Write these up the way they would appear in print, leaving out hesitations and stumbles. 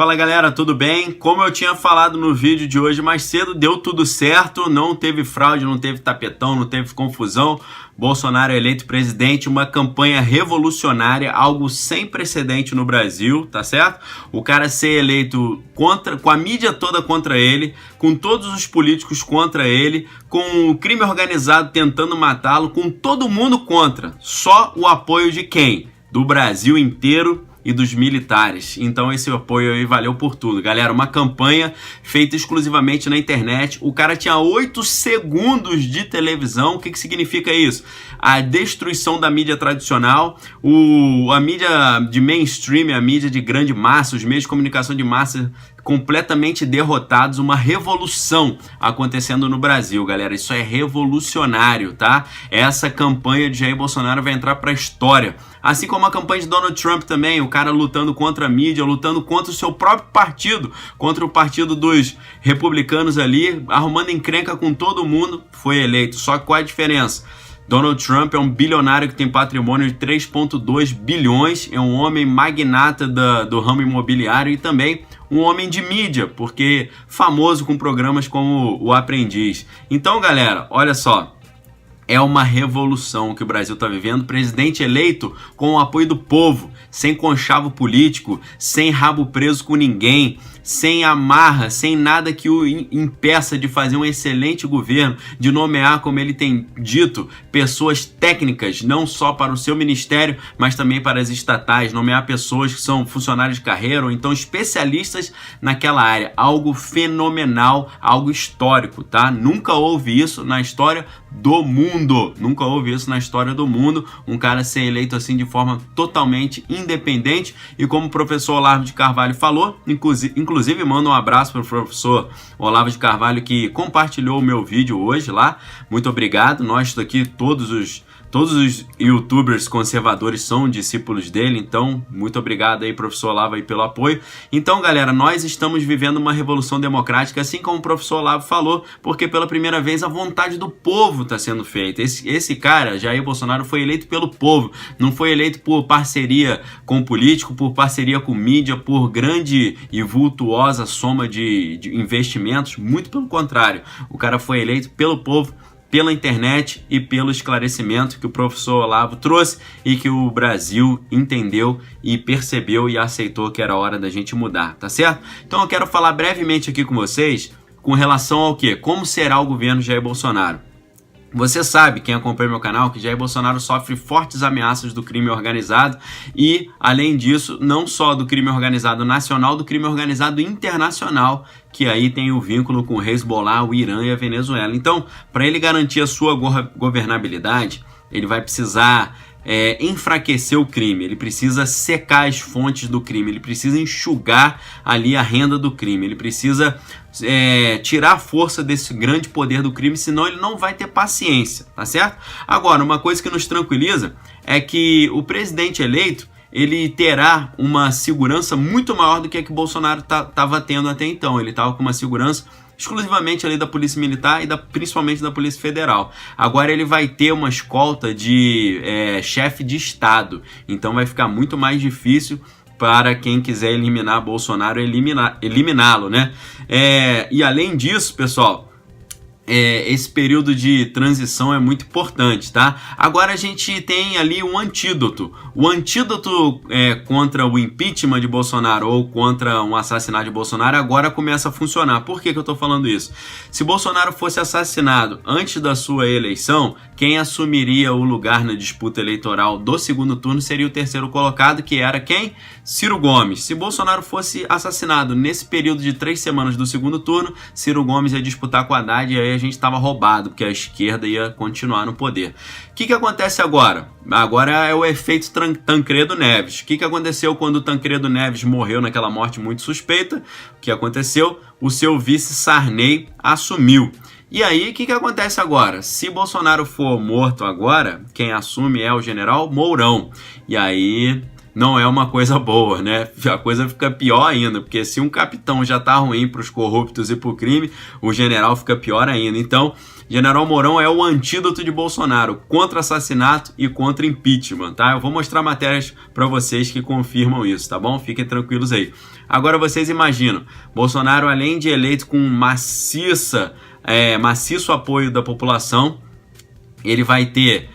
Fala galera, tudo bem? Como eu tinha falado no vídeo de hoje mais cedo, deu tudo certo, não teve fraude, não teve tapetão, não teve confusão. Bolsonaro é eleito presidente, uma campanha revolucionária, algo sem precedente no Brasil, tá certo? O cara ser eleito com a mídia toda contra ele, com todos os políticos contra ele, com o crime organizado tentando matá-lo, com todo mundo contra. Só o apoio de quem? Do Brasil inteiro e dos militares. Então esse apoio aí valeu por tudo. Galera, uma campanha feita exclusivamente na internet. O cara tinha 8 segundos de televisão. O que significa isso? A destruição da mídia tradicional, a mídia de mainstream, a mídia de grande massa, os meios de comunicação de massa completamente derrotados, uma revolução acontecendo no Brasil, galera. Isso é revolucionário, tá? Essa campanha de Jair Bolsonaro vai entrar para a história. Assim como a campanha de Donald Trump também, o cara lutando contra a mídia, lutando contra o seu próprio partido, contra o partido dos republicanos ali, arrumando encrenca com todo mundo, foi eleito. Só que qual é a diferença? Donald Trump é um bilionário que tem patrimônio de 3,2 bilhões, é um homem magnata do ramo imobiliário e também um homem de mídia, porque famoso com programas como O Aprendiz. Então, galera, olha só. É uma revolução que o Brasil está vivendo. Presidente eleito com o apoio do povo, sem conchavo político, sem rabo preso com ninguém, sem amarra, sem nada que o impeça de fazer um excelente governo, de nomear, como ele tem dito, pessoas técnicas, não só para o seu ministério, mas também para as estatais, nomear pessoas que são funcionários de carreira ou então especialistas naquela área. Algo fenomenal, algo histórico, tá? Nunca houve isso na história do mundo. Nunca houve isso na história do mundo. Um cara ser eleito assim de forma totalmente independente. E como o professor Olavo de Carvalho falou, inclusive manda um abraço para o professor Olavo de Carvalho que compartilhou o meu vídeo hoje lá. Muito obrigado. Nós aqui, todos os youtubers conservadores são discípulos dele, então muito obrigado aí, professor Olavo, aí, pelo apoio. Então, galera, nós estamos vivendo uma revolução democrática, assim como o professor Olavo falou, porque pela primeira vez a vontade do povo está sendo feita. Esse cara, Jair Bolsonaro, foi eleito pelo povo, não foi eleito por parceria com político, por parceria com mídia, por grande e vultuosa soma de investimentos, muito pelo contrário. O cara foi eleito pelo povo, pela internet e pelo esclarecimento que o professor Olavo trouxe e que o Brasil entendeu e percebeu e aceitou que era hora da gente mudar, tá certo? Então eu quero falar brevemente aqui com vocês com relação ao quê? Como será o governo Jair Bolsonaro. Você sabe, quem acompanha meu canal, que Jair Bolsonaro sofre fortes ameaças do crime organizado e, além disso, não só do crime organizado nacional, do crime organizado internacional, que aí tem o vínculo com o Hezbollah, o Irã e a Venezuela. Então, para ele garantir a sua governabilidade, ele vai precisar enfraquecer o crime, ele precisa secar as fontes do crime, ele precisa enxugar ali a renda do crime, ele precisa tirar a força desse grande poder do crime, senão ele não vai ter paciência, tá certo? Agora, uma coisa que nos tranquiliza é que o presidente eleito, ele terá uma segurança muito maior do que a que Bolsonaro estava tendo até então. Ele estava com uma segurança exclusivamente ali da Polícia Militar e principalmente da Polícia Federal. Agora ele vai ter uma escolta de chefe de Estado, então vai ficar muito mais difícil para quem quiser eliminar Bolsonaro, eliminá-lo, né? E além disso, pessoal, esse período de transição é muito importante, tá? Agora a gente tem ali um antídoto. O antídoto contra o impeachment de Bolsonaro ou contra um assassinato de Bolsonaro agora começa a funcionar. Por que eu tô falando isso? Se Bolsonaro fosse assassinado antes da sua eleição, quem assumiria o lugar na disputa eleitoral do segundo turno seria o terceiro colocado, que era quem? Ciro Gomes. Se Bolsonaro fosse assassinado nesse período de 3 semanas do segundo turno, Ciro Gomes ia disputar com a Haddad e aí a gente estava roubado, porque a esquerda ia continuar no poder. O que acontece agora? Agora é o efeito Tancredo Neves. O que aconteceu quando o Tancredo Neves morreu naquela morte muito suspeita? O que aconteceu? O seu vice Sarney assumiu. E aí, o que acontece agora? Se Bolsonaro for morto agora, quem assume é o general Mourão. E aí não é uma coisa boa, né? A coisa fica pior ainda, porque se um capitão já tá ruim para os corruptos e para o crime, o general fica pior ainda. Então, General Mourão é o antídoto de Bolsonaro contra assassinato e contra impeachment, tá? Eu vou mostrar matérias para vocês que confirmam isso, tá bom? Fiquem tranquilos aí. Agora vocês imaginam, Bolsonaro, além de eleito com maciço apoio da população, ele vai ter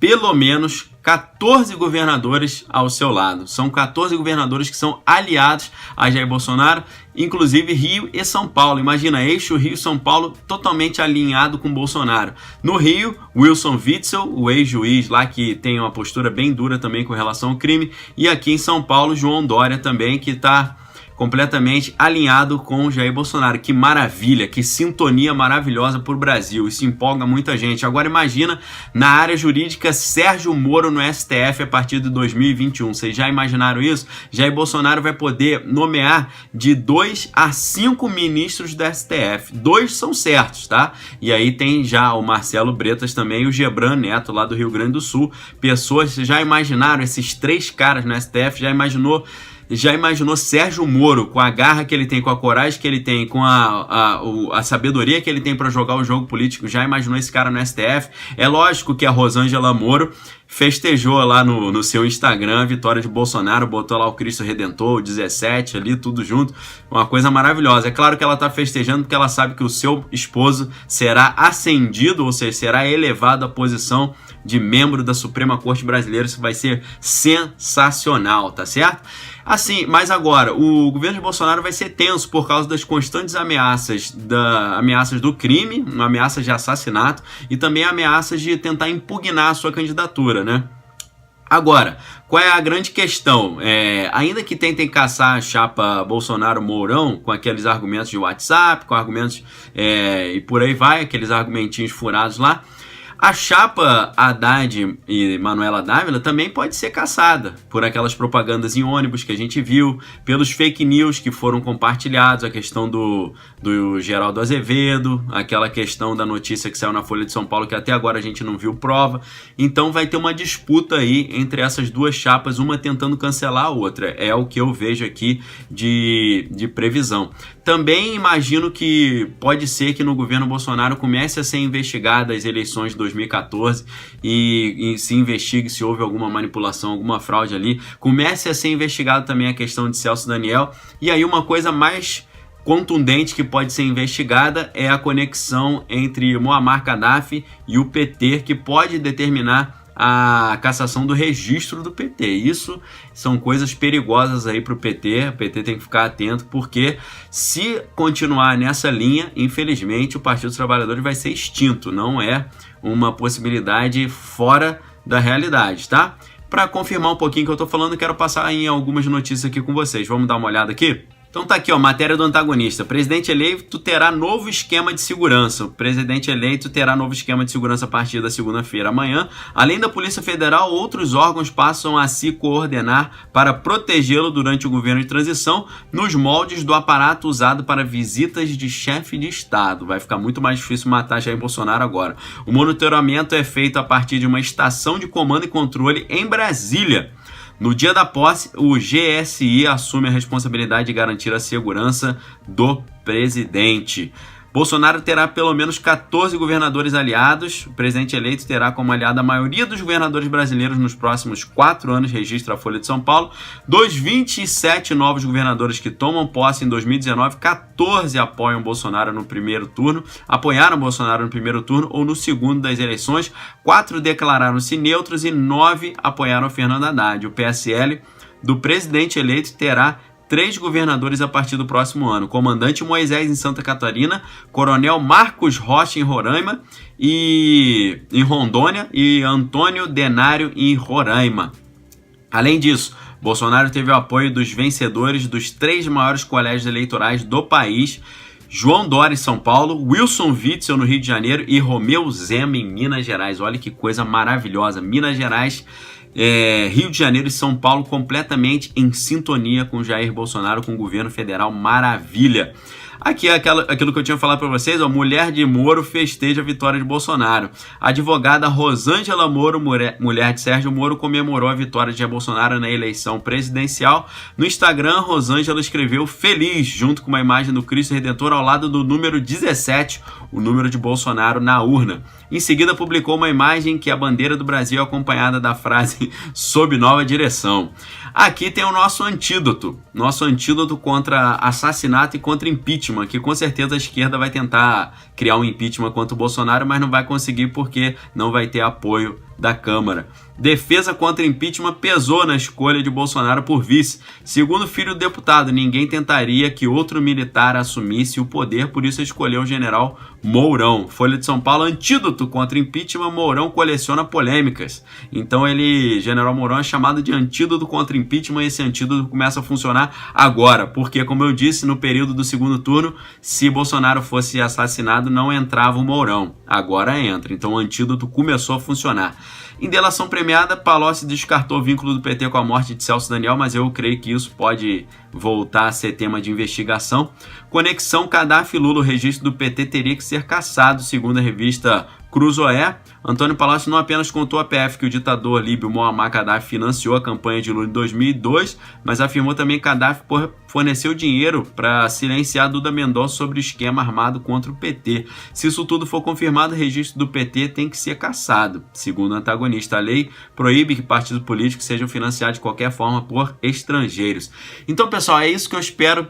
pelo menos 14 governadores ao seu lado. São 14 governadores que são aliados a Jair Bolsonaro, inclusive Rio e São Paulo. Imagina, eixo Rio-São Paulo totalmente alinhado com Bolsonaro. No Rio, Wilson Witzel, o ex-juiz lá que tem uma postura bem dura também com relação ao crime. E aqui em São Paulo, João Dória também, que está completamente alinhado com Jair Bolsonaro. Que maravilha, que sintonia maravilhosa para o Brasil. Isso empolga muita gente. Agora imagina na área jurídica Sérgio Moro no STF a partir de 2021. Vocês já imaginaram isso? Jair Bolsonaro vai poder nomear de 2 a 5 ministros do STF. 2 são certos, tá? E aí tem já o Marcelo Bretas também e o Gebran Neto lá do Rio Grande do Sul. Pessoas, já imaginaram esses 3 caras no STF? Já imaginou Sérgio Moro, com a garra que ele tem, com a coragem que ele tem, com a sabedoria que ele tem para jogar o jogo político? Já imaginou esse cara no STF? É lógico que a Rosângela Moro festejou lá no seu Instagram a vitória de Bolsonaro, botou lá o Cristo Redentor, o 17 ali, tudo junto, uma coisa maravilhosa. É claro que ela tá festejando porque ela sabe que o seu esposo será ascendido, ou seja, será elevado à posição de membro da Suprema Corte Brasileira. Isso vai ser sensacional, tá certo? Assim, mas agora, o governo de Bolsonaro vai ser tenso por causa das constantes ameaças do crime, ameaças de assassinato e também ameaças de tentar impugnar a sua candidatura, né? Agora, qual é a grande questão? Ainda que tentem caçar a chapa Bolsonaro-Mourão com aqueles argumentos de WhatsApp, com argumentos e por aí vai, aqueles argumentinhos furados lá, a chapa Haddad e Manuela Dávila também pode ser caçada por aquelas propagandas em ônibus que a gente viu, pelos fake news que foram compartilhados, a questão do Geraldo Azevedo, aquela questão da notícia que saiu na Folha de São Paulo que até agora a gente não viu prova. Então vai ter uma disputa aí entre essas duas chapas, uma tentando cancelar a outra. É o que eu vejo aqui de previsão. Também imagino que pode ser que no governo Bolsonaro comece a ser investigada as eleições de 2014 e se investigue se houve alguma manipulação, alguma fraude ali. Comece a ser investigado também a questão de Celso Daniel. E aí uma coisa mais contundente que pode ser investigada é a conexão entre Muammar Gaddafi e o PT, que pode determinar a cassação do registro do PT. Isso são coisas perigosas aí para o PT. O PT tem que ficar atento, porque se continuar nessa linha, infelizmente o Partido dos Trabalhadores vai ser extinto. Não é uma possibilidade fora da realidade, tá? Para confirmar um pouquinho o que eu estou falando, quero passar em algumas notícias aqui com vocês. Vamos dar uma olhada aqui? Então tá aqui, ó, matéria do antagonista. Presidente eleito terá novo esquema de segurança. O presidente eleito terá novo esquema de segurança a partir da segunda-feira. Amanhã, além da Polícia Federal, outros órgãos passam a se coordenar para protegê-lo durante o governo de transição, nos moldes do aparato usado para visitas de chefe de Estado. Vai ficar muito mais difícil matar Jair Bolsonaro agora. O monitoramento é feito a partir de uma estação de comando e controle em Brasília. No dia da posse, o GSI assume a responsabilidade de garantir a segurança do presidente. Bolsonaro terá pelo menos 14 governadores aliados. O presidente eleito terá como aliado a maioria dos governadores brasileiros nos próximos 4 anos, registra a Folha de São Paulo. Dos 27 novos governadores que tomam posse em 2019, 14 apoiam Bolsonaro no primeiro turno, apoiaram Bolsonaro no primeiro turno ou no segundo das eleições, 4 declararam-se neutros e 9 apoiaram Fernando Haddad. O PSL do presidente eleito terá 3 governadores a partir do próximo ano: Comandante Moisés em Santa Catarina, Coronel Marcos Rocha em Roraima e em Rondônia e Antônio Denário em Roraima. Além disso, Bolsonaro teve o apoio dos vencedores dos 3 maiores colégios eleitorais do país: João Dória em São Paulo, Wilson Witzel no Rio de Janeiro e Romeu Zema em Minas Gerais. Olha que coisa maravilhosa, Minas Gerais Rio de Janeiro e São Paulo completamente em sintonia com Jair Bolsonaro, com o governo federal, maravilha. Aqui é aquilo que eu tinha falado para vocês, ó, mulher de Moro festeja a vitória de Bolsonaro. A advogada Rosângela Moro, mulher de Sérgio Moro, comemorou a vitória de Jair Bolsonaro na eleição presidencial. No Instagram, Rosângela escreveu feliz, junto com uma imagem do Cristo Redentor ao lado do número 17, o número de Bolsonaro na urna. Em seguida, publicou uma imagem que a bandeira do Brasil é acompanhada da frase sob nova direção. Aqui tem o nosso antídoto contra assassinato e contra impeachment, que com certeza a esquerda vai tentar criar um impeachment contra o Bolsonaro, mas não vai conseguir porque não vai ter apoio da Câmara. Defesa contra impeachment pesou na escolha de Bolsonaro por vice. Segundo o filho do deputado, ninguém tentaria que outro militar assumisse o poder, por isso escolheu o general Mourão. Folha de São Paulo, antídoto contra impeachment, Mourão coleciona polêmicas. Então general Mourão é chamado de antídoto contra impeachment e esse antídoto começa a funcionar agora, porque, como eu disse, no período do segundo turno, se Bolsonaro fosse assassinado, não entrava o Mourão. Agora entra, então o antídoto começou a funcionar. Em delação premiada, Palocci descartou o vínculo do PT com a morte de Celso Daniel, mas eu creio que isso pode voltar a ser tema de investigação. Conexão Gaddafi-Lula, o registro do PT teria que ser cassado, segundo a revista Cruzoé. Antônio Palocci não apenas contou à PF que o ditador líbio Muammar Gaddafi financiou a campanha de Lula em 2002, mas afirmou também que Gaddafi forneceu dinheiro para silenciar Duda Mendonça sobre o esquema armado contra o PT. Se isso tudo for confirmado, o registro do PT tem que ser cassado. Segundo o antagonista, a lei proíbe que partidos políticos sejam financiados de qualquer forma por estrangeiros. Então, pessoal, é isso que eu espero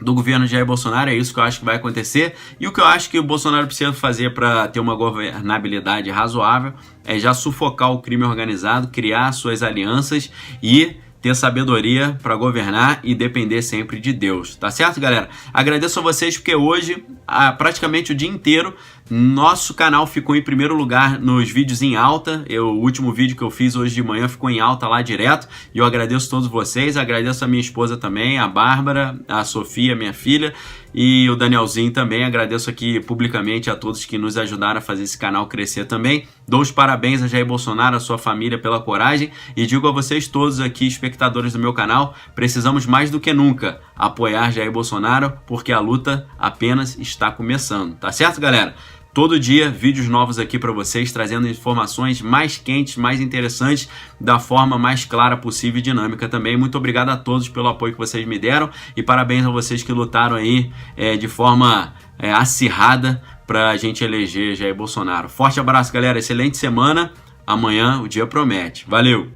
do governo de Jair Bolsonaro, é isso que eu acho que vai acontecer. E o que eu acho que o Bolsonaro precisa fazer para ter uma governabilidade razoável é já sufocar o crime organizado, criar suas alianças e ter sabedoria para governar e depender sempre de Deus, tá certo, galera? Agradeço a vocês porque hoje, praticamente o dia inteiro, nosso canal ficou em primeiro lugar nos vídeos em alta. O último vídeo que eu fiz hoje de manhã ficou em alta lá direto. E eu agradeço a todos vocês, agradeço a minha esposa também, a Bárbara, a Sofia, minha filha, e o Danielzinho também. Agradeço aqui publicamente a todos que nos ajudaram a fazer esse canal crescer também. Dou os parabéns a Jair Bolsonaro, a sua família pela coragem e digo a vocês todos aqui, espectadores do meu canal, precisamos mais do que nunca apoiar Jair Bolsonaro, porque a luta apenas está começando, tá certo, galera? Todo dia, vídeos novos aqui para vocês, trazendo informações mais quentes, mais interessantes, da forma mais clara possível e dinâmica também. Muito obrigado a todos pelo apoio que vocês me deram e parabéns a vocês que lutaram aí de forma acirrada para a gente eleger Jair Bolsonaro. Forte abraço, galera. Excelente semana. Amanhã o dia promete. Valeu!